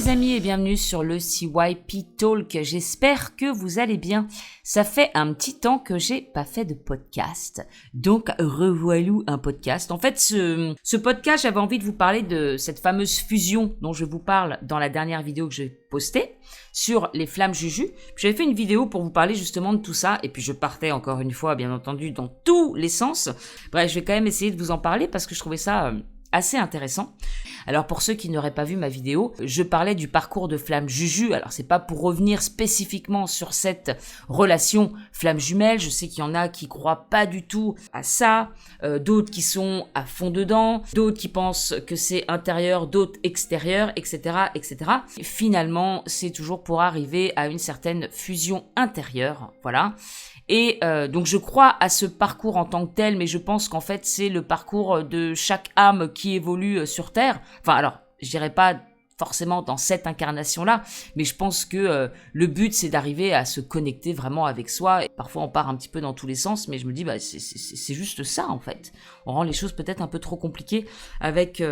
les amis et bienvenue sur le CYP Talk, j'espère que vous allez bien. Ça fait un petit temps que j'ai pas fait de podcast, donc revoilou un podcast. En fait ce podcast, j'avais envie de vous parler de cette fameuse fusion dont je vous parle dans la dernière vidéo que j'ai postée sur les flammes Juju. J'avais fait une vidéo pour vous parler justement de tout ça et puis je partais encore une fois bien entendu dans tous les sens. Bref, je vais quand même essayer de vous en parler parce que je trouvais ça assez intéressant. Alors pour ceux qui n'auraient pas vu ma vidéo, je parlais du parcours de Flamme Juju. Alors c'est pas pour revenir spécifiquement sur cette relation flamme jumelle. Je sais qu'il y en a qui croient pas du tout à ça, d'autres qui sont à fond dedans, d'autres qui pensent que c'est intérieur, d'autres extérieur, etc., etc. Et finalement, c'est toujours pour arriver à une certaine fusion intérieure, voilà. Et donc je crois à ce parcours en tant que tel, mais je pense qu'en fait c'est le parcours de chaque âme qui évolue sur Terre. Enfin alors, je dirais pas forcément dans cette incarnation-là, mais je pense que le but c'est d'arriver à se connecter vraiment avec soi. Et parfois on part un petit peu dans tous les sens, mais je me dis bah c'est juste ça en fait. On rend les choses peut-être un peu trop compliquées avec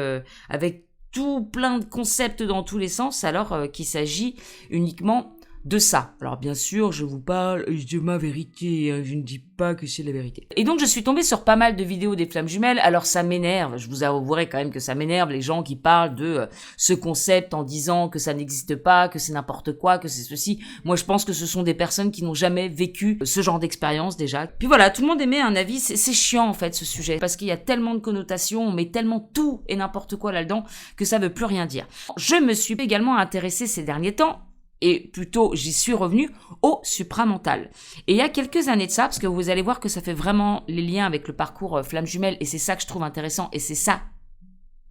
tout plein de concepts dans tous les sens, alors qu'il s'agit uniquement de ça. Alors bien sûr, je vous parle de ma vérité, hein, je ne dis pas que c'est la vérité. Et donc je suis tombée sur pas mal de vidéos des flammes jumelles, alors ça m'énerve, je vous avouerai quand même que ça m'énerve, les gens qui parlent de ce concept en disant que ça n'existe pas, que c'est n'importe quoi, que c'est ceci. Moi je pense que ce sont des personnes qui n'ont jamais vécu ce genre d'expérience déjà. Puis voilà, tout le monde émet un avis, c'est chiant en fait ce sujet, parce qu'il y a tellement de connotations, on met tellement tout et n'importe quoi là-dedans, que ça veut plus rien dire. Je me suis également intéressée ces derniers temps, et plutôt j'y suis revenue au supramental. Et il y a quelques années de ça, parce que vous allez voir que ça fait vraiment les liens avec le parcours flamme jumelle, et c'est ça que je trouve intéressant, et c'est ça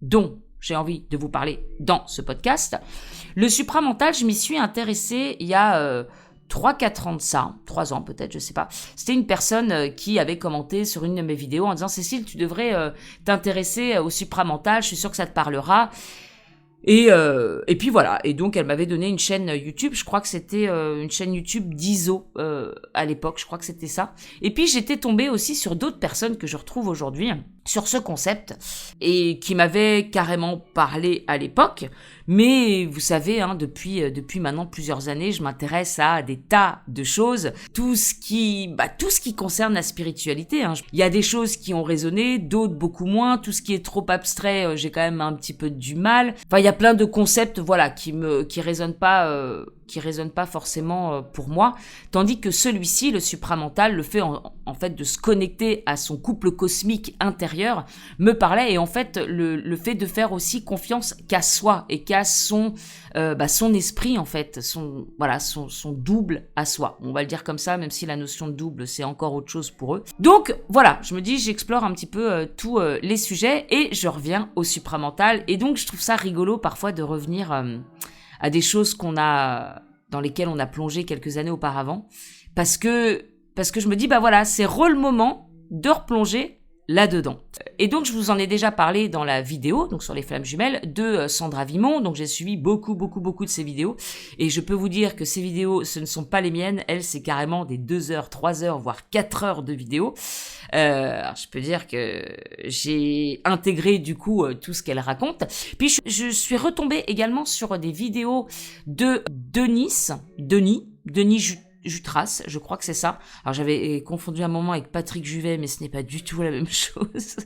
dont j'ai envie de vous parler dans ce podcast. Le supramental, je m'y suis intéressée il y a 3-4 ans de ça, 3 ans peut-être, je sais pas. C'était une personne qui avait commenté sur une de mes vidéos en disant « Cécile, tu devrais t'intéresser au supramental, je suis sûre que ça te parlera ». Et puis voilà, et donc elle m'avait donné une chaîne YouTube, je crois que c'était une chaîne YouTube d'ISO à l'époque, je crois que c'était ça. Et puis j'étais tombée aussi sur d'autres personnes que je retrouve aujourd'hui sur ce concept et qui m'avaient carrément parlé à l'époque. Mais vous savez, hein, depuis maintenant plusieurs années, je m'intéresse à des tas de choses, tout ce qui concerne la spiritualité. Hein. Il y a des choses qui ont résonné, d'autres beaucoup moins. Tout ce qui est trop abstrait, j'ai quand même un petit peu du mal. Enfin, il y a plein de concepts, voilà, qui résonnent pas forcément pour moi. Tandis que celui-ci, le supramental, le fait en fait de se connecter à son couple cosmique intérieur, me parlait. Et en fait, le fait de faire aussi confiance qu'à soi et qu'à son esprit en fait, son double à soi. On va le dire comme ça, même si la notion de double c'est encore autre chose pour eux. Donc voilà, je me dis j'explore un petit peu tous les sujets et je reviens au supramental. Et donc je trouve ça rigolo parfois de revenir à des choses dans lesquelles on a plongé quelques années auparavant, parce que je me dis bah voilà, c'est le moment de replonger là-dedans. Et donc, je vous en ai déjà parlé dans la vidéo, donc sur les flammes jumelles, de Sandra Vimon. Donc, j'ai suivi beaucoup de ses vidéos. Et je peux vous dire que ces vidéos, ce ne sont pas les miennes. Elles, c'est carrément des 2 heures, 3 heures, voire 4 heures de vidéos. Alors, je peux dire que j'ai intégré, du coup, tout ce qu'elle raconte. Puis, je suis retombée également sur des vidéos de Denis Jutras, je crois que c'est ça. Alors j'avais confondu un moment avec Patrick Juvet, mais ce n'est pas du tout la même chose.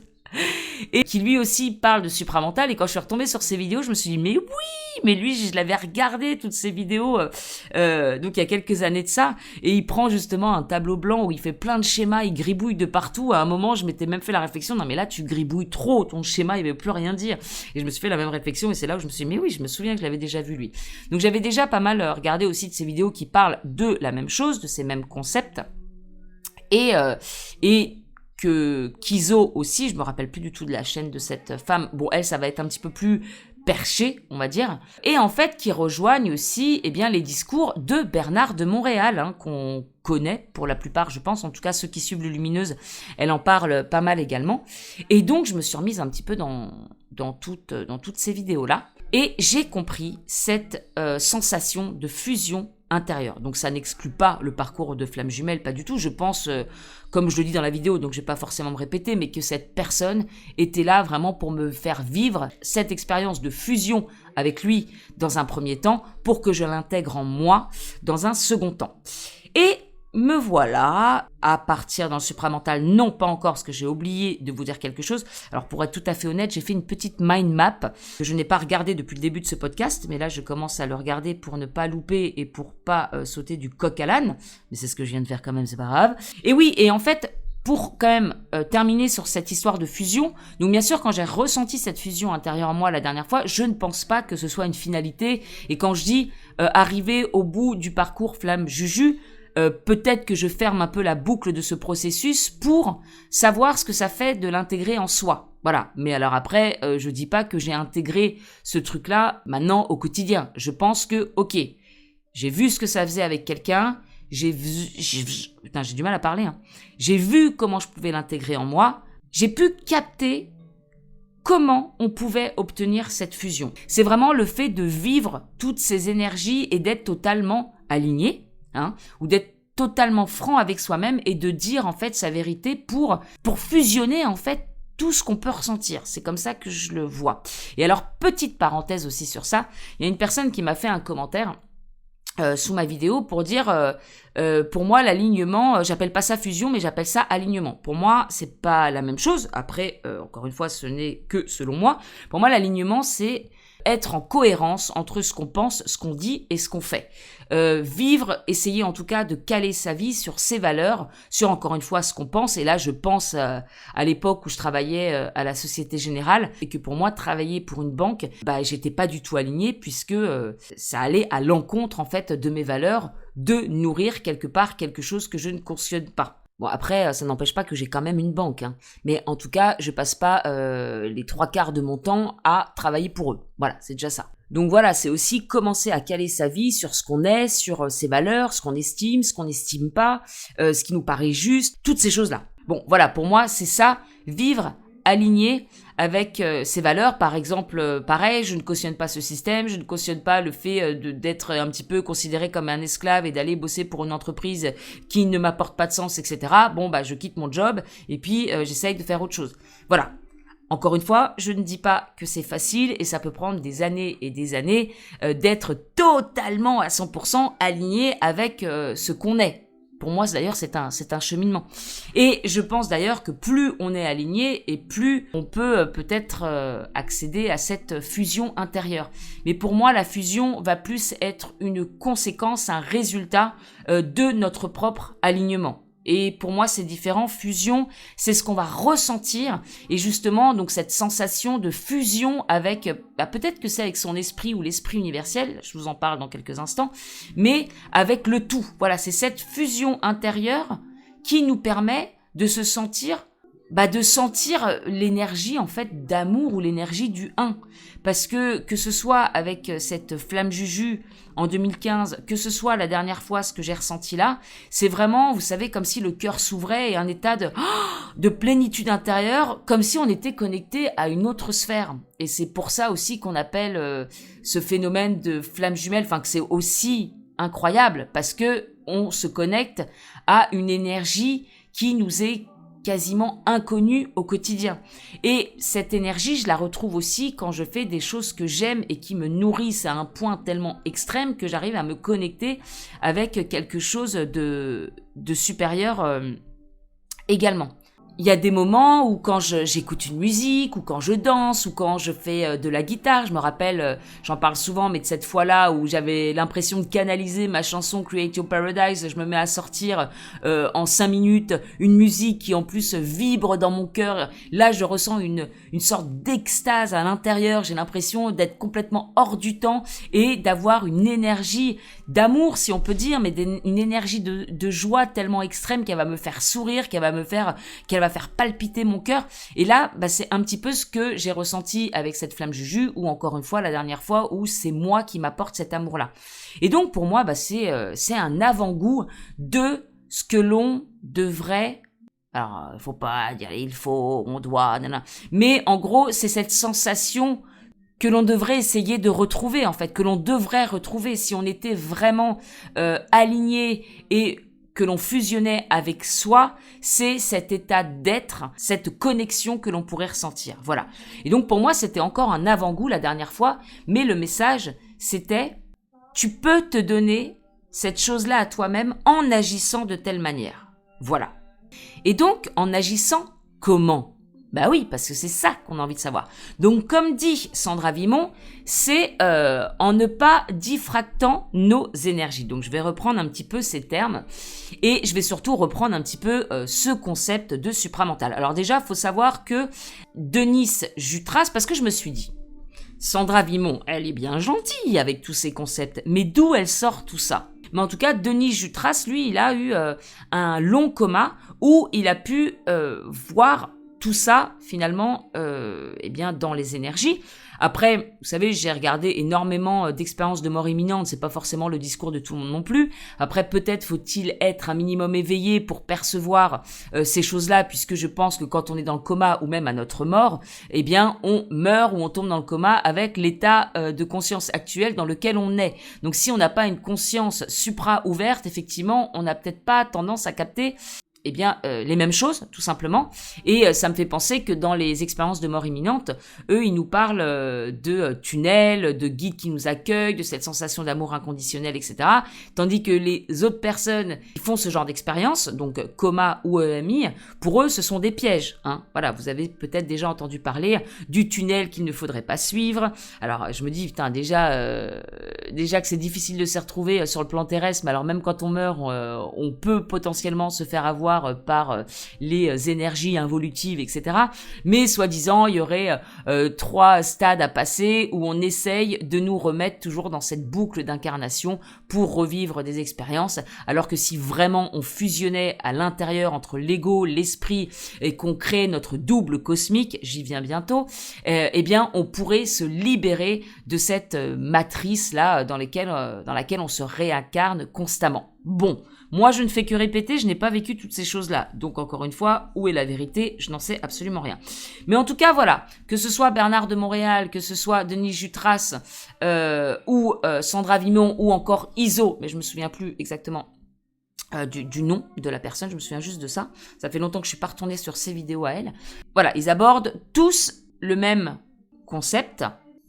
Et qui lui aussi parle de supramental. Et quand je suis retombée sur ses vidéos, je me suis dit mais oui, mais lui je l'avais regardé toutes ses vidéos donc il y a quelques années de ça, et il prend justement un tableau blanc où il fait plein de schémas, il gribouille de partout. À un moment je m'étais même fait la réflexion, non mais là tu gribouilles trop, ton schéma il veut plus rien dire. Et je me suis fait la même réflexion, et c'est là où je me suis dit mais oui, je me souviens que je l'avais déjà vu lui. Donc j'avais déjà pas mal regardé aussi de ses vidéos qui parlent de la même chose, de ces mêmes concepts, et que Kizo aussi, je me rappelle plus du tout de la chaîne de cette femme. Bon, elle, ça va être un petit peu plus perché, on va dire. Et en fait, qui rejoignent aussi, les discours de Bernard de Montréal, hein, qu'on connaît pour la plupart, je pense. En tout cas, ceux qui suivent le Lumineuse, elle en parle pas mal également. Et donc, je me suis remise un petit peu dans toutes ces vidéos-là. Et j'ai compris cette sensation de fusion intérieure. Donc ça n'exclut pas le parcours de flamme jumelle, pas du tout. Je pense, comme je le dis dans la vidéo, donc je vais pas forcément me répéter, mais que cette personne était là vraiment pour me faire vivre cette expérience de fusion avec lui dans un premier temps, pour que je l'intègre en moi dans un second temps. Et me voilà à partir dans le supramental, non pas encore, parce que j'ai oublié de vous dire quelque chose. Alors pour être tout à fait honnête, j'ai fait une petite mind map que je n'ai pas regardée depuis le début de ce podcast, mais là je commence à le regarder pour ne pas louper et pour pas sauter du coq à l'âne. Mais c'est ce que je viens de faire quand même, c'est pas grave. Et oui, et en fait, pour quand même terminer sur cette histoire de fusion, donc bien sûr quand j'ai ressenti cette fusion intérieure en moi la dernière fois, je ne pense pas que ce soit une finalité. Et quand je dis arriver au bout du parcours flamme juju, peut-être que je ferme un peu la boucle de ce processus pour savoir ce que ça fait de l'intégrer en soi. Voilà. Mais alors après, je dis pas que j'ai intégré ce truc-là maintenant au quotidien. Je pense que, ok, j'ai vu ce que ça faisait avec quelqu'un, putain, j'ai du mal à parler, hein. J'ai vu comment je pouvais l'intégrer en moi, j'ai pu capter comment on pouvait obtenir cette fusion. C'est vraiment le fait de vivre toutes ces énergies et d'être totalement aligné, ou d'être totalement franc avec soi-même et de dire en fait sa vérité pour fusionner en fait tout ce qu'on peut ressentir. C'est comme ça que je le vois. Et alors, petite parenthèse aussi sur ça, il y a une personne qui m'a fait un commentaire sous ma vidéo pour dire pour moi l'alignement, j'appelle pas ça fusion mais j'appelle ça alignement. Pour moi c'est pas la même chose. Après encore une fois ce n'est que selon moi. Pour moi l'alignement c'est être en cohérence entre ce qu'on pense, ce qu'on dit et ce qu'on fait. Vivre, essayer en tout cas de caler sa vie sur ses valeurs, sur encore une fois ce qu'on pense. Et là, je pense à l'époque où je travaillais à la Société Générale et que pour moi, travailler pour une banque, j'étais pas du tout alignée puisque ça allait à l'encontre en fait de mes valeurs de nourrir quelque part quelque chose que je ne cautionne pas. Bon, après, ça n'empêche pas que j'ai quand même une banque, hein. Mais en tout cas, je passe pas les 3/4 de mon temps à travailler pour eux. Voilà, c'est déjà ça. Donc voilà, c'est aussi commencer à caler sa vie sur ce qu'on est, sur ses valeurs, ce qu'on estime, ce qu'on n'estime pas, ce qui nous paraît juste, toutes ces choses-là. Bon, voilà, pour moi, c'est ça, vivre aligné avec ses valeurs. Par exemple, pareil, je ne cautionne pas ce système, je ne cautionne pas le fait d'être un petit peu considéré comme un esclave et d'aller bosser pour une entreprise qui ne m'apporte pas de sens, etc. Bon, je quitte mon job et puis j'essaye de faire autre chose. Voilà. Encore une fois, je ne dis pas que c'est facile et ça peut prendre des années et des années d'être totalement à 100% aligné avec ce qu'on est. Pour moi, d'ailleurs, c'est un cheminement. Et je pense d'ailleurs que plus on est aligné et plus on peut peut-être accéder à cette fusion intérieure. Mais pour moi, la fusion va plus être une conséquence, un résultat de notre propre alignement. Et pour moi, c'est différent. Fusion, c'est ce qu'on va ressentir. Et justement, donc cette sensation de fusion avec, peut-être que c'est avec son esprit ou l'esprit universel, je vous en parle dans quelques instants, mais avec le tout. Voilà, c'est cette fusion intérieure qui nous permet de se sentir, de sentir l'énergie en fait d'amour ou l'énergie du 1. Parce que ce soit avec cette flamme juju en 2015, que ce soit la dernière fois ce que j'ai ressenti là, c'est vraiment, vous savez, comme si le cœur s'ouvrait et un état de plénitude intérieure, comme si on était connecté à une autre sphère. Et c'est pour ça aussi qu'on appelle ce phénomène de flamme jumelle, que c'est aussi incroyable, parce que on se connecte à une énergie qui nous est quasiment inconnue au quotidien. Et cette énergie, je la retrouve aussi quand je fais des choses que j'aime et qui me nourrissent à un point tellement extrême que j'arrive à me connecter avec quelque chose de supérieur également. Il y a des moments où quand j'écoute une musique, ou quand je danse, ou quand je fais de la guitare, je me rappelle, j'en parle souvent, mais de cette fois-là où j'avais l'impression de canaliser ma chanson Create Your Paradise, je me mets à sortir en 5 minutes une musique qui en plus vibre dans mon cœur. Là, je ressens une sorte d'extase à l'intérieur, j'ai l'impression d'être complètement hors du temps et d'avoir une énergie d'amour, si on peut dire, mais une énergie de joie tellement extrême qu'elle va me faire sourire, qu'elle va faire palpiter mon cœur. Et là, c'est un petit peu ce que j'ai ressenti avec cette flamme juju, ou encore une fois, la dernière fois, où c'est moi qui m'apporte cet amour-là. Et donc, pour moi, c'est un avant-goût de ce que l'on devrait... Alors, il faut pas dire il faut, on doit, nanana. Mais en gros, c'est cette sensation que l'on devrait essayer de retrouver, en fait, que l'on devrait retrouver si on était vraiment aligné et que l'on fusionnait avec soi, c'est cet état d'être, cette connexion que l'on pourrait ressentir. Voilà. Et donc pour moi, c'était encore un avant-goût la dernière fois, mais le message, c'était tu peux te donner cette chose-là à toi-même en agissant de telle manière. Voilà. Et donc, en agissant comment ? Bah oui, parce que c'est ça qu'on a envie de savoir. Donc, comme dit Sandra Vimon, c'est en ne pas diffractant nos énergies. Donc, je vais reprendre un petit peu ces termes et je vais surtout reprendre un petit peu ce concept de supramental. Alors déjà, il faut savoir que Denise Jutras, parce que je me suis dit, Sandra Vimon, elle est bien gentille avec tous ces concepts, mais d'où elle sort tout ça ? Mais en tout cas, Denis Jutras, lui, il a eu un long coma où il a pu voir tout ça, finalement, eh bien, dans les énergies. Après, vous savez, j'ai regardé énormément d'expériences de mort imminente, c'est pas forcément le discours de tout le monde non plus. Après, peut-être faut-il être un minimum éveillé pour percevoir ces choses-là, puisque je pense que quand on est dans le coma ou même à notre mort, eh bien, on meurt ou on tombe dans le coma avec l'état de conscience actuel dans lequel on est. Donc, si on n'a pas une conscience supra-ouverte, effectivement, on n'a peut-être pas tendance à capter eh bien, les mêmes choses, tout simplement. Et ça me fait penser que dans les expériences de mort imminente, eux, ils nous parlent de tunnels, de guides qui nous accueillent, de cette sensation d'amour inconditionnel, etc. Tandis que les autres personnes qui font ce genre d'expérience, donc coma ou EMI, pour eux, ce sont des pièges. Hein. Voilà, vous avez peut-être déjà entendu parler du tunnel qu'il ne faudrait pas suivre. Alors, je me dis, putain, déjà que c'est difficile de s'y retrouver sur le plan terrestre, mais alors même quand on meurt, on peut potentiellement se faire avoir par les énergies involutives, etc. Mais soi-disant, il y aurait 3 stades à passer où on essaye de nous remettre toujours dans cette boucle d'incarnation pour revivre des expériences, alors que si vraiment on fusionnait à l'intérieur entre l'ego, l'esprit et qu'on crée notre double cosmique, j'y viens bientôt, eh bien on pourrait se libérer de cette matrice-là dans laquelle on se réincarne constamment. Bon, moi, je ne fais que répéter, je n'ai pas vécu toutes ces choses-là. Donc, encore une fois, où est la vérité ? Je n'en sais absolument rien. Mais en tout cas, voilà, que ce soit Bernard de Montréal, que ce soit Denis Jutras, ou Sandra Vimon, ou encore Iso, mais je me souviens plus exactement du nom de la personne, je me souviens juste de ça. Ça fait longtemps que je suis pas retournée sur ces vidéos à elle. Voilà, ils abordent tous le même concept,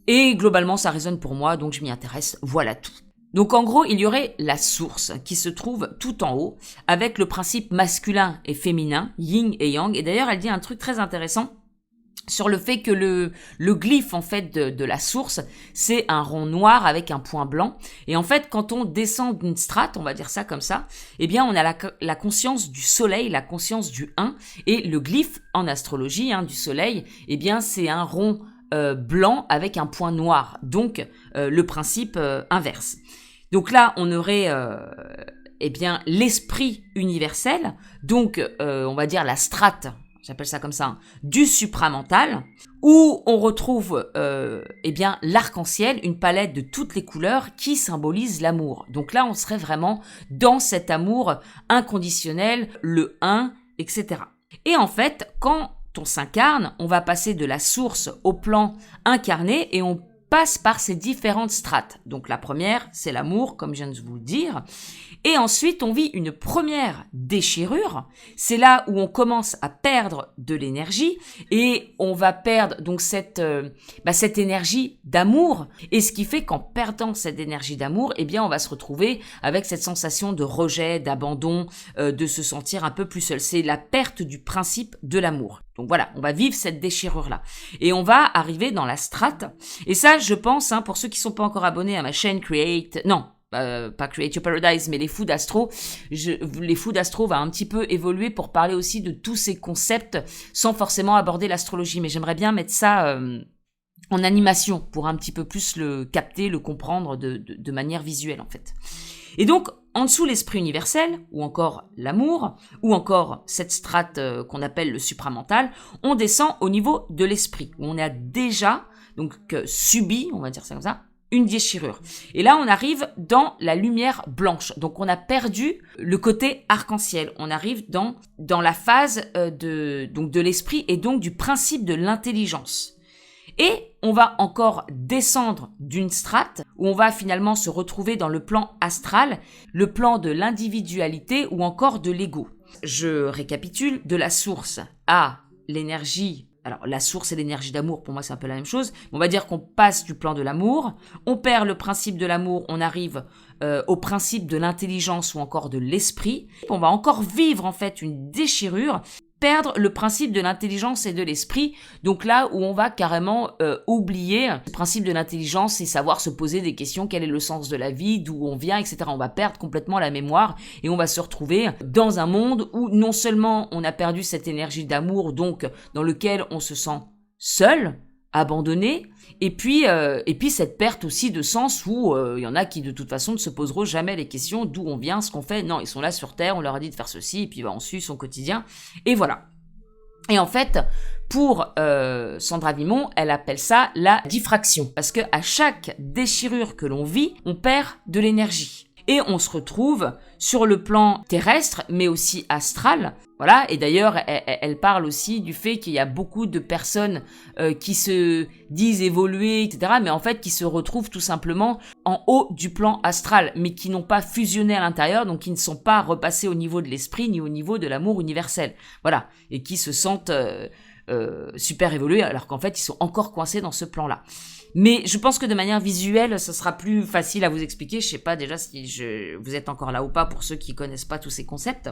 et globalement, ça résonne pour moi, donc je m'y intéresse. Voilà tout. Donc en gros, il y aurait la source qui se trouve tout en haut, avec le principe masculin et féminin, yin et yang. Et d'ailleurs, elle dit un truc très intéressant sur le fait que le glyphe en fait de la source, c'est un rond noir avec un point blanc. Et en fait, quand on descend d'une strate, on va dire ça comme ça, eh bien on a la conscience du soleil, la conscience du 1. Et le glyphe en astrologie du soleil, eh bien c'est un rond blanc avec un point noir. Donc le principe inverse. Donc là, on aurait eh bien l'esprit universel, donc on va dire la strate, j'appelle ça comme ça, du supramental, où on retrouve eh bien l'arc-en-ciel, une palette de toutes les couleurs qui symbolise l'amour. Donc là, on serait vraiment dans cet amour inconditionnel, le 1, etc. Et en fait, quand on s'incarne, on va passer de la source au plan incarné et on passe par ces différentes strates. Donc la première, c'est l'amour, comme je viens de vous le dire. Et ensuite, on vit une première déchirure. C'est là où on commence à perdre de l'énergie et on va perdre donc cette énergie d'amour. Et ce qui fait qu'en perdant cette énergie d'amour, eh bien, on va se retrouver avec cette sensation de rejet, d'abandon, de se sentir un peu plus seul. C'est la perte du principe de l'amour. Donc voilà, on va vivre cette déchirure-là. Et on va arriver dans la strate. Et ça, je pense, pour ceux qui sont pas encore abonnés à ma chaîne pas Create Your Paradise, mais les fous d'astro. Les fous d'astro va un petit peu évoluer pour parler aussi de tous ces concepts sans forcément aborder l'astrologie. Mais j'aimerais bien mettre ça en animation pour un petit peu plus le capter, le comprendre de manière visuelle en fait. Et donc, en dessous l'esprit universel, ou encore l'amour, ou encore cette strate qu'on appelle le supramental, on descend au niveau de l'esprit, où on a déjà subi, on va dire ça comme ça, une déchirure. Et là, on arrive dans la lumière blanche. Donc, on a perdu le côté arc-en-ciel. On arrive dans la phase de l'esprit et donc du principe de l'intelligence. Et on va encore descendre d'une strate où on va finalement se retrouver dans le plan astral, le plan de l'individualité ou encore de l'ego. Je récapitule, de la source à l'énergie. Alors la source et l'énergie d'amour, pour moi c'est un peu la même chose. On va dire qu'on passe du plan de l'amour, on perd le principe de l'amour, on arrive au principe de l'intelligence ou encore de l'esprit. On va encore vivre en fait une déchirure, perdre le principe de l'intelligence et de l'esprit. Donc là où on va carrément oublier le principe de l'intelligence et savoir se poser des questions, quel est le sens de la vie, d'où on vient, etc. On va perdre complètement la mémoire et on va se retrouver dans un monde où non seulement on a perdu cette énergie d'amour, donc dans lequel on se sent seul, abandonné, et puis cette perte aussi de sens où il y en a qui de toute façon ne se poseront jamais les questions d'où on vient, ce qu'on fait. Non, ils sont là sur Terre, on leur a dit de faire ceci, et puis on suit son quotidien, et voilà. Et en fait, pour Sandra Vimont, elle appelle ça la diffraction, parce que à chaque déchirure que l'on vit, on perd de l'énergie. Et on se retrouve sur le plan terrestre, mais aussi astral. Voilà, et d'ailleurs, elle parle aussi du fait qu'il y a beaucoup de personnes qui se disent évoluer, etc., mais en fait qui se retrouvent tout simplement en haut du plan astral, mais qui n'ont pas fusionné à l'intérieur, donc qui ne sont pas repassés au niveau de l'esprit, ni au niveau de l'amour universel. Voilà, et qui se sentent super évolués, alors qu'en fait, ils sont encore coincés dans ce plan-là. Mais je pense que de manière visuelle, ça sera plus facile à vous expliquer. Je sais pas déjà si vous êtes encore là ou pas pour ceux qui connaissent pas tous ces concepts.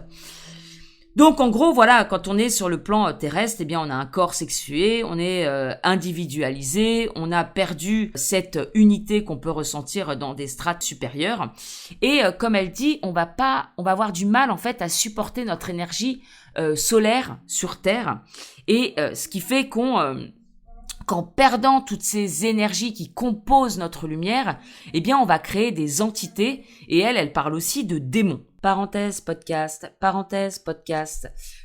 Donc en gros, voilà, quand on est sur le plan terrestre, eh bien on a un corps sexué, on est individualisé, on a perdu cette unité qu'on peut ressentir dans des strates supérieures. Et comme elle dit, on va avoir du mal en fait à supporter notre énergie solaire sur Terre. Et ce qui fait qu'en perdant toutes ces énergies qui composent notre lumière, eh bien, on va créer des entités. Et elle parle aussi de démons. Parenthèse, podcast.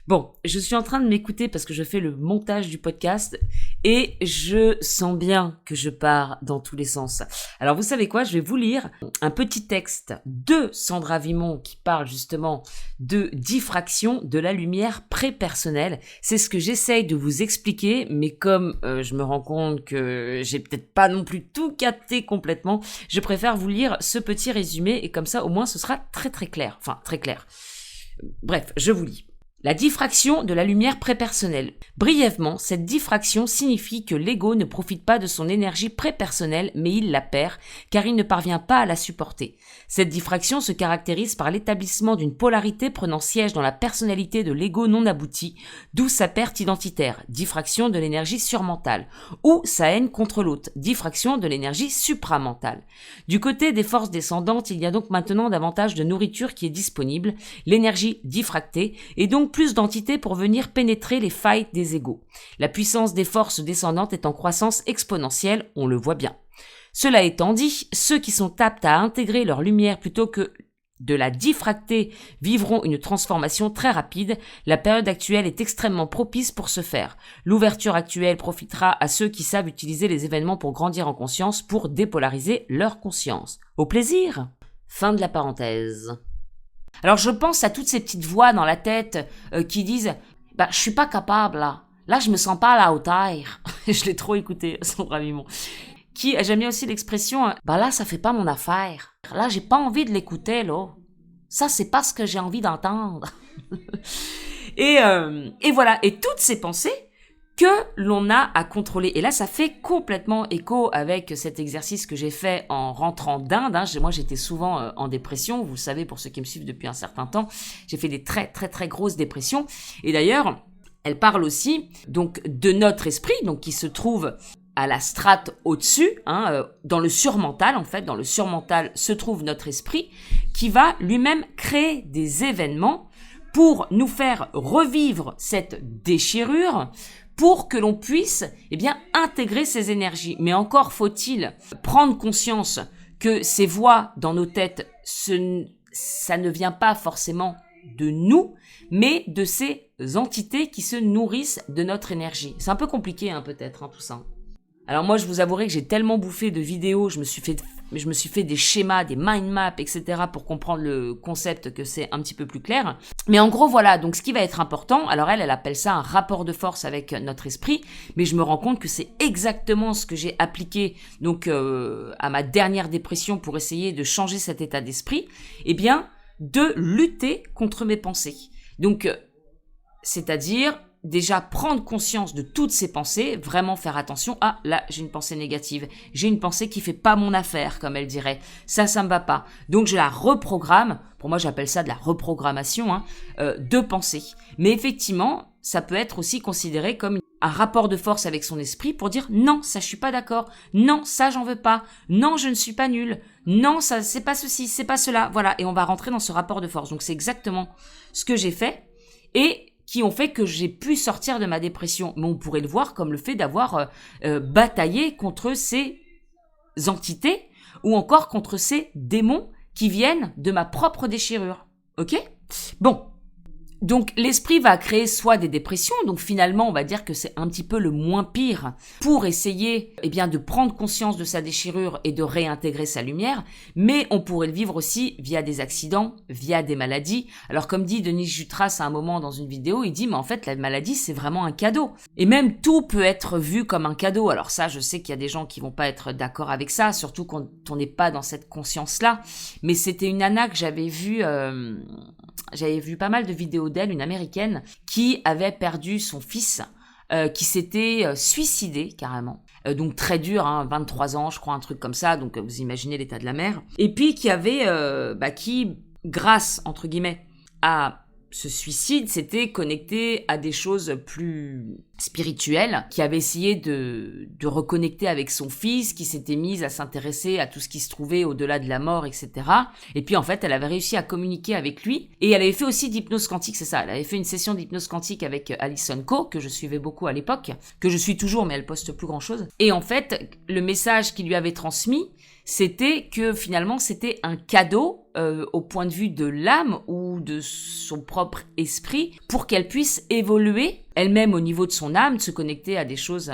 Bon, je suis en train de m'écouter parce que je fais le montage du podcast et je sens bien que je pars dans tous les sens. Alors, vous savez quoi? Je vais vous lire un petit texte de Sandra Vimont qui parle justement de diffraction de la lumière pré-personnelle. C'est ce que j'essaye de vous expliquer, mais comme je me rends compte que j'ai peut-être pas non plus tout capté complètement, je préfère vous lire ce petit résumé et comme ça, au moins, ce sera très très clair. Enfin, très clair. Bref, je vous lis. La diffraction de la lumière prépersonnelle. Brièvement, cette diffraction signifie que l'ego ne profite pas de son énergie prépersonnelle, mais il la perd, car il ne parvient pas à la supporter. Cette diffraction se caractérise par l'établissement d'une polarité prenant siège dans la personnalité de l'ego non abouti, d'où sa perte identitaire, diffraction de l'énergie surmentale, ou sa haine contre l'autre, diffraction de l'énergie supramentale. Du côté des forces descendantes, il y a donc maintenant davantage de nourriture qui est disponible, l'énergie diffractée, et donc plus d'entités pour venir pénétrer les failles des égos. La puissance des forces descendantes est en croissance exponentielle, on le voit bien. Cela étant dit, ceux qui sont aptes à intégrer leur lumière plutôt que de la diffracter vivront une transformation très rapide. La période actuelle est extrêmement propice pour ce faire. L'ouverture actuelle profitera à ceux qui savent utiliser les événements pour grandir en conscience, pour dépolariser leur conscience. Au plaisir! Fin de la parenthèse. Alors je pense à toutes ces petites voix dans la tête qui disent « je suis pas capable là. Là, je me sens pas à la hauteur. » Je l'ai trop écouté, Sandra Vimont. J'aime bien aussi l'expression « là, ça fait pas mon affaire. Là, j'ai pas envie de l'écouter, là. Ça, c'est pas ce que j'ai envie d'entendre. » Et voilà. Et toutes ces pensées que l'on a à contrôler. Et là, ça fait complètement écho avec cet exercice que j'ai fait en rentrant d'Inde. Moi, j'étais souvent en dépression. Vous le savez, pour ceux qui me suivent depuis un certain temps, j'ai fait des très, très, très grosses dépressions. Et d'ailleurs, elle parle aussi donc de notre esprit, donc qui se trouve à la strate au-dessus, dans le surmental, en fait. Dans le surmental se trouve notre esprit qui va lui-même créer des événements pour nous faire revivre cette déchirure, pour que l'on puisse intégrer ces énergies. Mais encore faut-il prendre conscience que ces voix dans nos têtes, ça ne vient pas forcément de nous, mais de ces entités qui se nourrissent de notre énergie. C'est un peu compliqué peut-être tout ça. Alors moi, je vous avouerai que j'ai tellement bouffé de vidéos, je me suis fait des schémas, des mind maps, etc. pour comprendre le concept, que c'est un petit peu plus clair. Mais en gros, voilà, donc ce qui va être important, alors elle appelle ça un rapport de force avec notre esprit, mais je me rends compte que c'est exactement ce que j'ai appliqué donc à ma dernière dépression pour essayer de changer cet état d'esprit, eh bien, de lutter contre mes pensées. Donc, c'est-à-dire déjà prendre conscience de toutes ces pensées, vraiment faire attention. Ah, là, j'ai une pensée négative. J'ai une pensée qui fait pas mon affaire, comme elle dirait. Ça me va pas. Donc, je la reprogramme. Pour moi, j'appelle ça de la reprogrammation, de pensée. Mais effectivement, ça peut être aussi considéré comme un rapport de force avec son esprit pour dire non, ça, je suis pas d'accord. Non, ça, j'en veux pas. Non, je ne suis pas nul. Non, ça, c'est pas ceci, c'est pas cela. Voilà. Et on va rentrer dans ce rapport de force. Donc, c'est exactement ce que j'ai fait. Et qui ont fait que j'ai pu sortir de ma dépression. Mais on pourrait le voir comme le fait d'avoir bataillé contre ces entités ou encore contre ces démons qui viennent de ma propre déchirure. Ok ? Bon. Donc l'esprit va créer soit des dépressions, donc finalement on va dire que c'est un petit peu le moins pire pour essayer de prendre conscience de sa déchirure et de réintégrer sa lumière, mais on pourrait le vivre aussi via des accidents, via des maladies. Alors comme dit Denis Jutras à un moment dans une vidéo, il dit mais en fait la maladie c'est vraiment un cadeau. Et même tout peut être vu comme un cadeau. Alors ça je sais qu'il y a des gens qui vont pas être d'accord avec ça, surtout quand on n'est pas dans cette conscience-là, mais c'était une nana que j'avais vue... J'avais vu pas mal de vidéos d'elle, une américaine, qui avait perdu son fils, qui s'était suicidé carrément. Donc très dur, 23 ans, je crois, un truc comme ça. Donc vous imaginez l'état de la mère. Et puis qui avait, qui, grâce, entre guillemets, à ce suicide, s'était connecté à des choses plus spirituelles, qui avait essayé de reconnecter avec son fils, qui s'était mise à s'intéresser à tout ce qui se trouvait au-delà de la mort, etc. Et puis en fait, elle avait réussi à communiquer avec lui, et elle avait fait aussi d'hypnose quantique, c'est ça, elle avait fait une session d'hypnose quantique avec Alison Co, que je suivais beaucoup à l'époque, que je suis toujours, mais elle poste plus grand-chose. Et en fait, le message qu'il lui avait transmis, c'était que finalement, c'était un cadeau au point de vue de l'âme ou de son propre esprit pour qu'elle puisse évoluer elle-même au niveau de son âme, de se connecter à des choses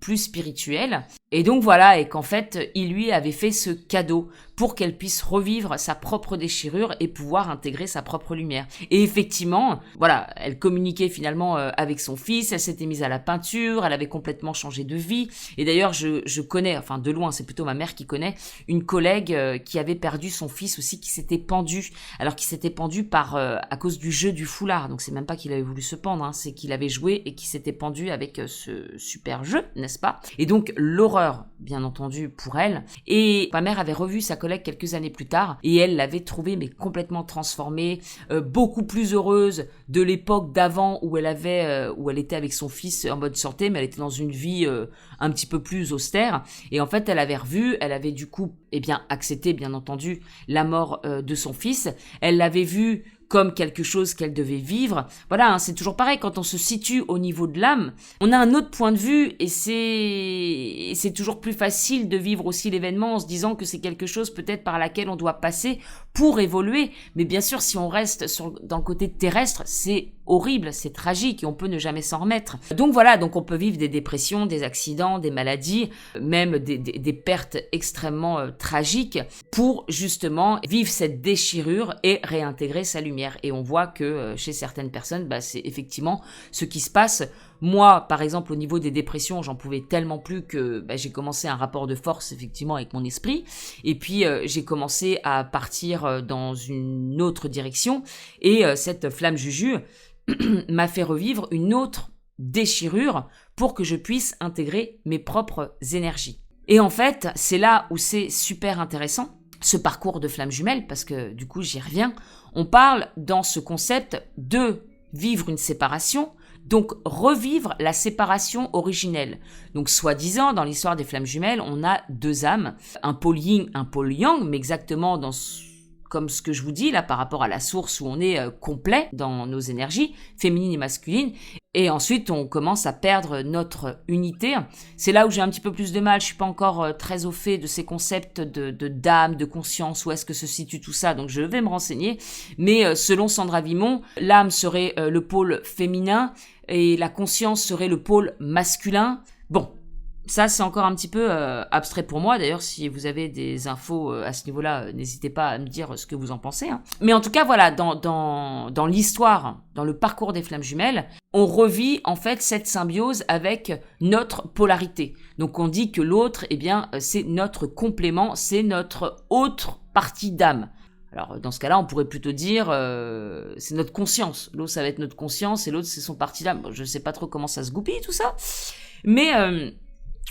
plus spirituelles. Et donc voilà, et qu'en fait, il lui avait fait ce cadeau pour qu'elle puisse revivre sa propre déchirure et pouvoir intégrer sa propre lumière. Et effectivement, voilà, elle communiquait finalement avec son fils, elle s'était mise à la peinture, elle avait complètement changé de vie. Et d'ailleurs, je connais, enfin de loin, c'est plutôt ma mère qui connaît, une collègue qui avait perdu son fils aussi, qui s'était pendu. Alors qu'il s'était pendu à cause du jeu du foulard. Donc c'est même pas qu'il avait voulu se pendre, c'est qu'il avait joué et qui s'était pendu avec ce super jeu, n'est-ce pas ? Et donc l'horreur, bien entendu, pour elle. Et ma mère avait revu sa collègue quelques années plus tard et elle l'avait trouvée mais complètement transformée, beaucoup plus heureuse de l'époque d'avant où elle était avec son fils en bonne santé, mais elle était dans une vie un petit peu plus austère. Et en fait, elle avait du coup accepté, bien entendu, la mort de son fils. Elle l'avait vu comme quelque chose qu'elle devait vivre. Voilà, c'est toujours pareil, quand on se situe au niveau de l'âme, on a un autre point de vue et c'est toujours plus facile de vivre aussi l'événement en se disant que c'est quelque chose peut-être par laquelle on doit passer pour évoluer. Mais bien sûr, si on reste dans le côté terrestre, c'est horrible, c'est tragique et on peut ne jamais s'en remettre. Donc voilà, donc on peut vivre des dépressions, des accidents, des maladies, même des pertes extrêmement tragiques pour justement vivre cette déchirure et réintégrer sa lumière. Et on voit que chez certaines personnes, c'est effectivement ce qui se passe. Moi, par exemple, au niveau des dépressions, j'en pouvais tellement plus que j'ai commencé un rapport de force, effectivement, avec mon esprit. Et puis, j'ai commencé à partir dans une autre direction. Et cette flamme Juju m'a fait revivre une autre déchirure pour que je puisse intégrer mes propres énergies. Et en fait, c'est là où c'est super intéressant, ce parcours de flamme jumelle, parce que du coup, j'y reviens. On parle dans ce concept de vivre une séparation, donc revivre la séparation originelle. Donc soi-disant, dans l'histoire des flammes jumelles, on a deux âmes, un pôle yin, un pôle yang, mais exactement comme ce que je vous dis là par rapport à la source où on est complet dans nos énergies, féminines et masculines. Et ensuite, on commence à perdre notre unité. C'est là où j'ai un petit peu plus de mal. Je suis pas encore très au fait de ces concepts de d'âme, de conscience, où est-ce que se situe tout ça. Donc, je vais me renseigner. Mais selon Sandra Vimon, l'âme serait le pôle féminin et la conscience serait le pôle masculin. Bon, Ça, c'est encore un petit peu abstrait pour moi. D'ailleurs, si vous avez des infos à ce niveau-là, n'hésitez pas à me dire ce que vous en pensez. Hein. Mais en tout cas, voilà, dans l'histoire, dans le parcours des flammes jumelles, on revit en fait cette symbiose avec notre polarité. Donc on dit que l'autre, eh bien, c'est notre complément, c'est notre autre partie d'âme. Alors dans ce cas-là, on pourrait plutôt dire c'est notre conscience. L'autre, ça va être notre conscience et l'autre, c'est son partie d'âme. Bon, je sais pas trop comment ça se goupille tout ça, mais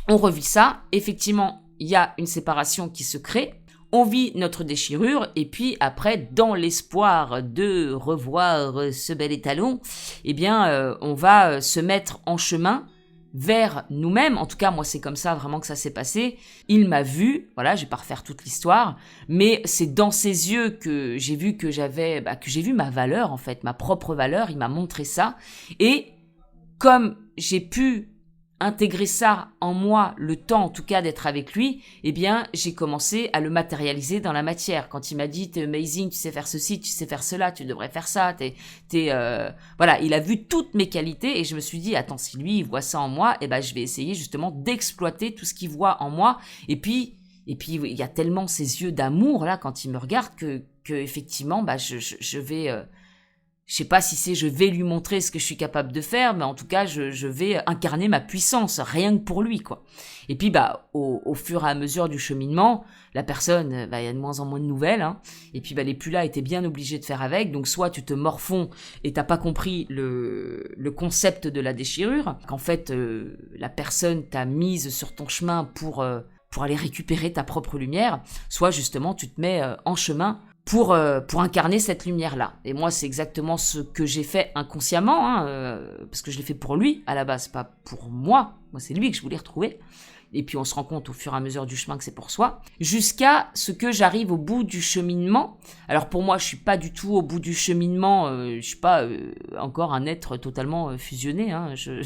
on revit ça. Effectivement, il y a une séparation qui se crée. On vit notre déchirure et puis après, dans l'espoir de revoir ce bel étalon, eh bien, on va se mettre en chemin vers nous-mêmes. En tout cas, moi, c'est comme ça vraiment que ça s'est passé. Il m'a vu, voilà, je vais pas refaire toute l'histoire, mais c'est dans ses yeux que j'ai vu que j'ai vu ma valeur, en fait, ma propre valeur. Il m'a montré ça. Et comme j'ai pu intégrer ça en moi, le temps en tout cas d'être avec lui, eh bien j'ai commencé à le matérialiser dans la matière. Quand il m'a dit t'es amazing, tu sais faire ceci, tu sais faire cela, tu devrais faire ça, voilà, il a vu toutes mes qualités et je me suis dit attends, si lui il voit ça en moi, eh ben je vais essayer justement d'exploiter tout ce qu'il voit en moi. Et puis il y a tellement ces yeux d'amour là quand il me regarde que effectivement je vais je sais pas si c'est je vais lui montrer ce que je suis capable de faire, mais en tout cas, je vais incarner ma puissance, rien que pour lui, quoi. Et puis, au fur et à mesure du cheminement, la personne, il y a de moins en moins de nouvelles, hein. Et puis, les plus là étaient bien obligés de faire avec. Donc, soit tu te morfonds et t'as pas compris le concept de la déchirure, qu'en fait, la personne t'a mise sur ton chemin pour aller récupérer ta propre lumière, soit justement, tu te mets en chemin pour incarner cette lumière-là. Et moi, c'est exactement ce que j'ai fait inconsciemment, hein, parce que je l'ai fait pour lui, à la base, pas pour moi. Moi, c'est lui que je voulais retrouver. Et puis, on se rend compte au fur et à mesure du chemin que c'est pour soi. Jusqu'à ce que j'arrive au bout du cheminement. Alors, pour moi, je suis pas du tout au bout du cheminement. Je suis pas encore un être totalement fusionné. Hein. Je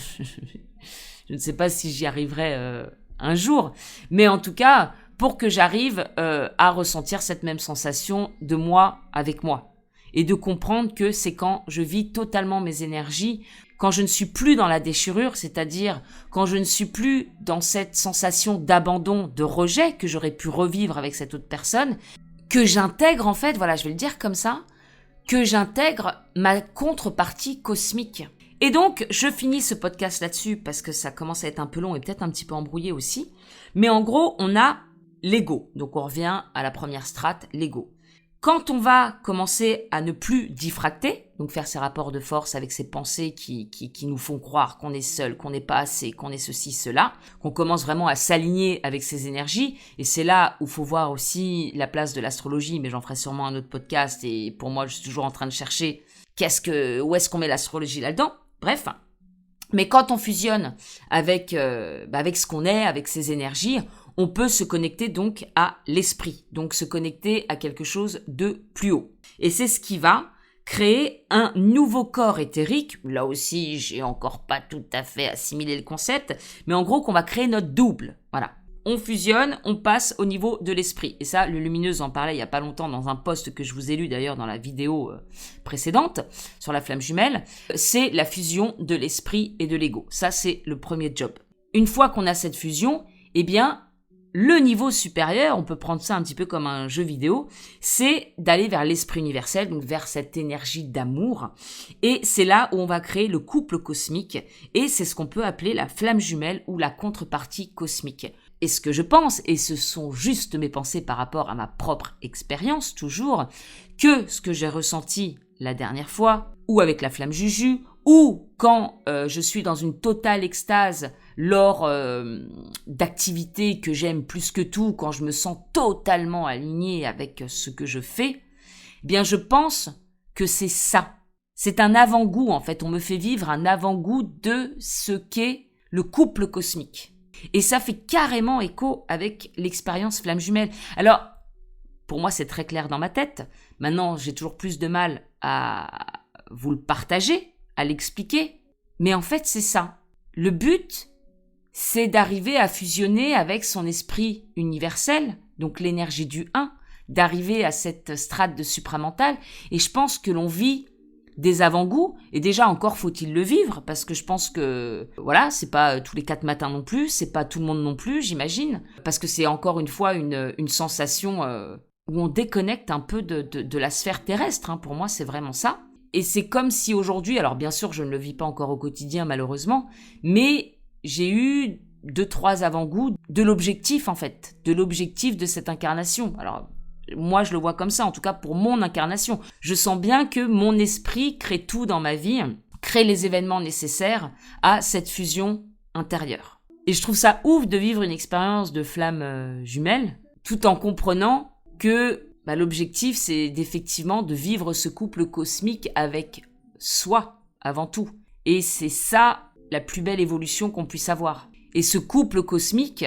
ne sais pas si j'y arriverai un jour. Mais en tout cas, pour que j'arrive à ressentir cette même sensation de moi avec moi. Et de comprendre que c'est quand je vis totalement mes énergies, quand je ne suis plus dans la déchirure, c'est-à-dire quand je ne suis plus dans cette sensation d'abandon, de rejet que j'aurais pu revivre avec cette autre personne, que j'intègre en fait, voilà, je vais le dire comme ça, que j'intègre ma contrepartie cosmique. Et donc, je finis ce podcast là-dessus parce que ça commence à être un peu long et peut-être un petit peu embrouillé aussi. Mais en gros, on a l'ego. Donc on revient à la première strate, l'ego. Quand on va commencer à ne plus diffracter, donc faire ces rapports de force avec ces pensées qui nous font croire qu'on est seul, qu'on n'est pas assez, qu'on est ceci, cela, qu'on commence vraiment à s'aligner avec ces énergies, et c'est là où il faut voir aussi la place de l'astrologie, mais j'en ferai sûrement un autre podcast, et pour moi je suis toujours en train de chercher où est-ce qu'on met l'astrologie là-dedans. Bref. Mais quand on fusionne avec ce qu'on est, avec ces énergies, on peut se connecter donc à l'esprit, donc se connecter à quelque chose de plus haut. Et c'est ce qui va créer un nouveau corps éthérique. Là aussi, j'ai encore pas tout à fait assimilé le concept, mais en gros qu'on va créer notre double. Voilà. On fusionne, on passe au niveau de l'esprit. Et ça, le Lumineuse en parlait il y a pas longtemps dans un post que je vous ai lu d'ailleurs dans la vidéo précédente sur la flamme jumelle. C'est la fusion de l'esprit et de l'ego. Ça, c'est le premier job. Une fois qu'on a cette fusion, eh bien, le niveau supérieur, on peut prendre ça un petit peu comme un jeu vidéo, c'est d'aller vers l'esprit universel, donc vers cette énergie d'amour. Et c'est là où on va créer le couple cosmique. Et c'est ce qu'on peut appeler la flamme jumelle ou la contrepartie cosmique. Et ce que je pense, et ce sont juste mes pensées par rapport à ma propre expérience toujours, que ce que j'ai ressenti la dernière fois, ou avec la flamme Juju, ou quand je suis dans une totale extase lors d'activités que j'aime plus que tout, quand je me sens totalement alignée avec ce que je fais, eh bien je pense que c'est ça. C'est un avant-goût en fait, on me fait vivre un avant-goût de ce qu'est le couple cosmique. Et ça fait carrément écho avec l'expérience flamme jumelle. Alors, pour moi c'est très clair dans ma tête, maintenant j'ai toujours plus de mal à vous le partager, à l'expliquer, mais en fait c'est ça. Le but, c'est d'arriver à fusionner avec son esprit universel, donc l'énergie du 1, d'arriver à cette strate de supramental, et je pense que l'on vit des avant-goûts. Et déjà, encore faut-il le vivre, parce que je pense que, voilà, c'est pas tous les 4 matins non plus, c'est pas tout le monde non plus, j'imagine. Parce que c'est encore une fois une sensation où on déconnecte un peu de la sphère terrestre. Hein. Pour moi, c'est vraiment ça. Et c'est comme si aujourd'hui, alors bien sûr, je ne le vis pas encore au quotidien, malheureusement, mais j'ai eu 2-3 avant-goûts de l'objectif, en fait, de l'objectif de cette incarnation. Alors, moi, je le vois comme ça, en tout cas pour mon incarnation. Je sens bien que mon esprit crée tout dans ma vie, crée les événements nécessaires à cette fusion intérieure. Et je trouve ça ouf de vivre une expérience de flamme jumelle, tout en comprenant que l'objectif, c'est d'effectivement de vivre ce couple cosmique avec soi, avant tout. Et c'est ça, la plus belle évolution qu'on puisse avoir. Et ce couple cosmique,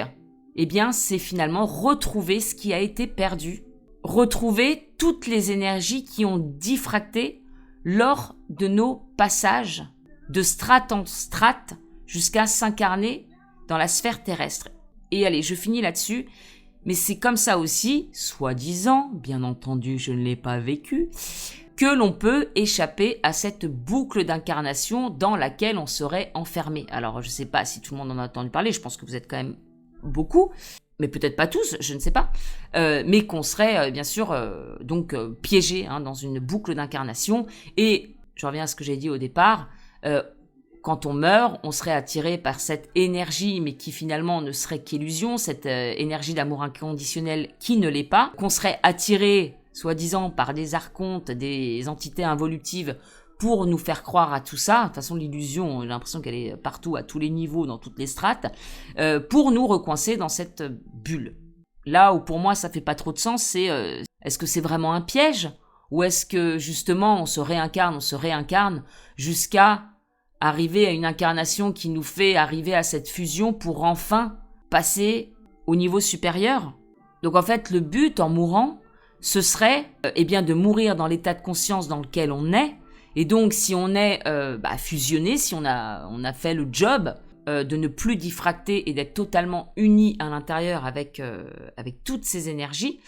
eh bien, c'est finalement retrouver ce qui a été perdu, retrouver toutes les énergies qui ont diffracté lors de nos passages de strate en strate jusqu'à s'incarner dans la sphère terrestre. Et allez, je finis là-dessus, mais c'est comme ça aussi, soi-disant, bien entendu je ne l'ai pas vécu, que l'on peut échapper à cette boucle d'incarnation dans laquelle on serait enfermé. Alors je ne sais pas si tout le monde en a entendu parler, je pense que vous êtes quand même beaucoup, mais peut-être pas tous, je ne sais pas, mais qu'on serait bien sûr piégé dans une boucle d'incarnation. Et je reviens à ce que j'ai dit au départ, quand on meurt, on serait attiré par cette énergie, mais qui finalement ne serait qu'illusion, cette énergie d'amour inconditionnel qui ne l'est pas, qu'on serait attiré, soi-disant, par des archontes, des entités involutives, pour nous faire croire à tout ça. De toute façon, l'illusion, j'ai l'impression qu'elle est partout, à tous les niveaux, dans toutes les strates, pour nous recoincer dans cette bulle. Là où pour moi ça fait pas trop de sens, c'est est-ce que c'est vraiment un piège, ou est-ce que justement on se réincarne jusqu'à arriver à une incarnation qui nous fait arriver à cette fusion pour enfin passer au niveau supérieur. Donc en fait, le but en mourant, ce serait de mourir dans l'état de conscience dans lequel on est. Et donc si on est fusionné, si on a fait le job de ne plus diffracter et d'être totalement uni à l'intérieur avec toutes ces énergies,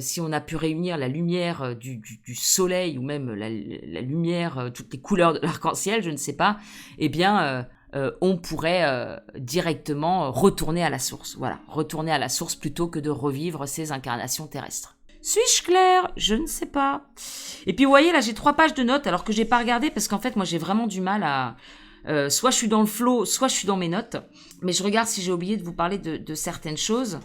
si on a pu réunir la lumière du soleil ou même la lumière, toutes les couleurs de l'arc-en-ciel, je ne sais pas, on pourrait directement retourner à la source. Voilà, retourner à la source plutôt que de revivre ces incarnations terrestres. Suis-je claire? Je ne sais pas. Et puis vous voyez, là j'ai 3 pages de notes alors que j'ai pas regardé parce qu'en fait moi j'ai vraiment du mal à... soit je suis dans le flow, soit je suis dans mes notes. Mais je regarde si j'ai oublié de vous parler de certaines choses.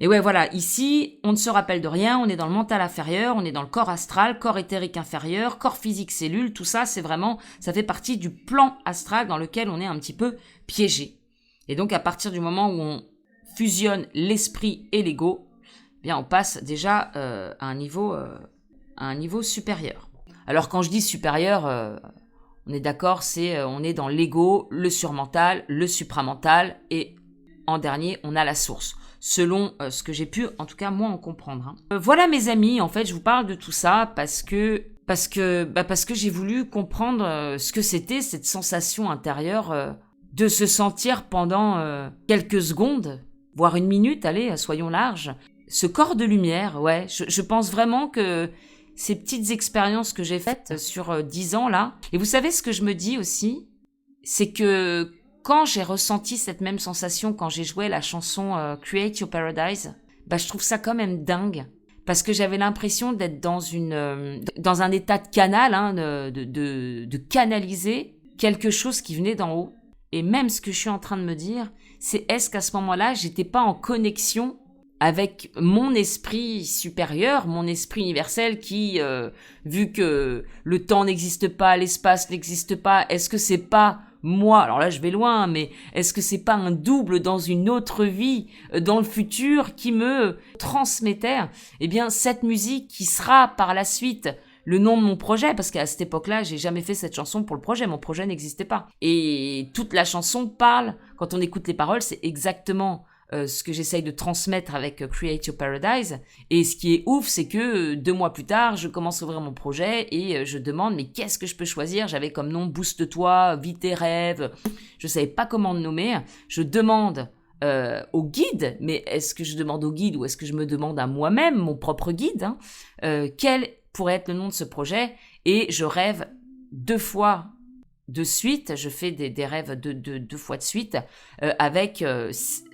Et ouais, voilà, ici, on ne se rappelle de rien, on est dans le mental inférieur, on est dans le corps astral, corps éthérique inférieur, corps physique cellule, tout ça, c'est vraiment, ça fait partie du plan astral dans lequel on est un petit peu piégé. Et donc, à partir du moment où on fusionne l'esprit et l'ego, eh bien, on passe déjà à un niveau supérieur. Alors, quand je dis supérieur, on est d'accord, on est dans l'ego, le surmental, le supramental, et en dernier, on a la source. Selon ce que j'ai pu, en tout cas, moi, en comprendre. Voilà, mes amis, en fait, je vous parle de tout ça parce que j'ai voulu comprendre ce que c'était, cette sensation intérieure de se sentir pendant quelques secondes, voire 1 minute, allez, soyons larges. Ce corps de lumière, ouais, je pense vraiment que ces petites expériences que j'ai faites sur 10 ans, là, et vous savez ce que je me dis aussi, c'est que quand j'ai ressenti cette même sensation quand j'ai joué la chanson Create Your Paradise, je trouve ça quand même dingue. Parce que j'avais l'impression d'être dans un état de canal, de canaliser quelque chose qui venait d'en haut. Et même ce que je suis en train de me dire, c'est est-ce qu'à ce moment-là, j'étais pas en connexion avec mon esprit supérieur, mon esprit universel qui, vu que le temps n'existe pas, l'espace n'existe pas, est-ce que c'est pas moi, alors là je vais loin, mais est-ce que c'est pas un double dans une autre vie, dans le futur, qui me transmettait, cette musique qui sera par la suite le nom de mon projet, parce qu'à cette époque-là, j'ai jamais fait cette chanson pour le projet, mon projet n'existait pas. Et toute la chanson parle, quand on écoute les paroles, c'est exactement ce que j'essaye de transmettre avec Create Your Paradise. Et ce qui est ouf, c'est que 2 mois plus tard, je commence à ouvrir mon projet et je demande, mais qu'est-ce que je peux choisir? J'avais comme nom Booste-toi, Vis tes rêves, je savais pas comment le nommer. Je demande au guide, mais est-ce que je demande au guide ou est-ce que je me demande à moi-même, mon propre guide, quel pourrait être le nom de ce projet? et je rêve 2 fois de suite, je fais des rêves deux fois de suite avec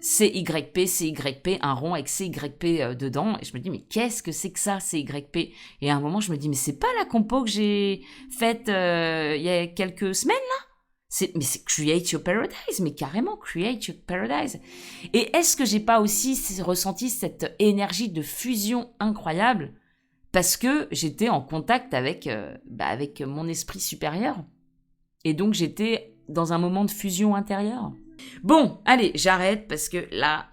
CYP, un rond avec CYP dedans. Et je me dis, mais qu'est-ce que c'est que ça, CYP? Et à un moment, je me dis, mais c'est pas la compo que j'ai faite il y a quelques semaines, là? Mais c'est Create Your Paradise, mais carrément, Create Your Paradise. Et est-ce que j'ai pas aussi ressenti cette énergie de fusion incroyable parce que j'étais en contact avec mon esprit supérieur? Et donc, j'étais dans un moment de fusion intérieure. Bon, allez, j'arrête parce que là,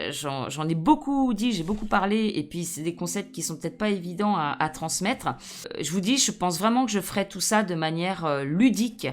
j'en ai beaucoup dit, j'ai beaucoup parlé, et puis c'est des concepts qui sont peut-être pas évidents à transmettre. Je vous dis, je pense vraiment que je ferai tout ça de manière ludique,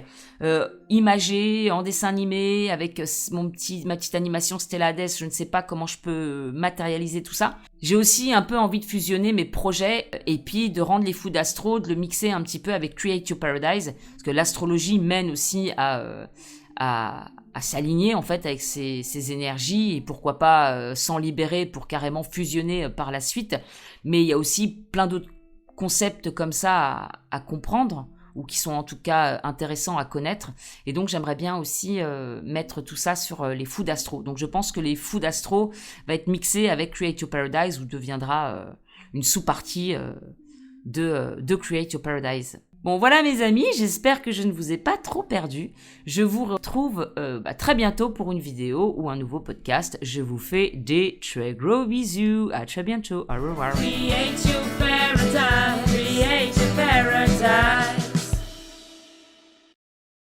imagée, en dessin animé, avec ma petite animation Stellades. Je ne sais pas comment je peux matérialiser tout ça. J'ai aussi un peu envie de fusionner mes projets et puis de rendre les fous d'astro, de le mixer un petit peu avec Create Your Paradise, parce que l'astrologie mène aussi à s'aligner en fait avec ces énergies et pourquoi pas s'en libérer pour carrément fusionner par la suite. Mais il y a aussi plein d'autres concepts comme ça à comprendre ou qui sont en tout cas intéressants à connaître. Et donc j'aimerais bien aussi mettre tout ça sur les fous d'astro. Donc je pense que les fous d'astro va être mixé avec Create Your Paradise ou deviendra une sous-partie de Create Your Paradise. Bon voilà mes amis, j'espère que je ne vous ai pas trop perdu. Je vous retrouve très bientôt pour une vidéo ou un nouveau podcast. Je vous fais des très gros bisous. À très bientôt. Au revoir.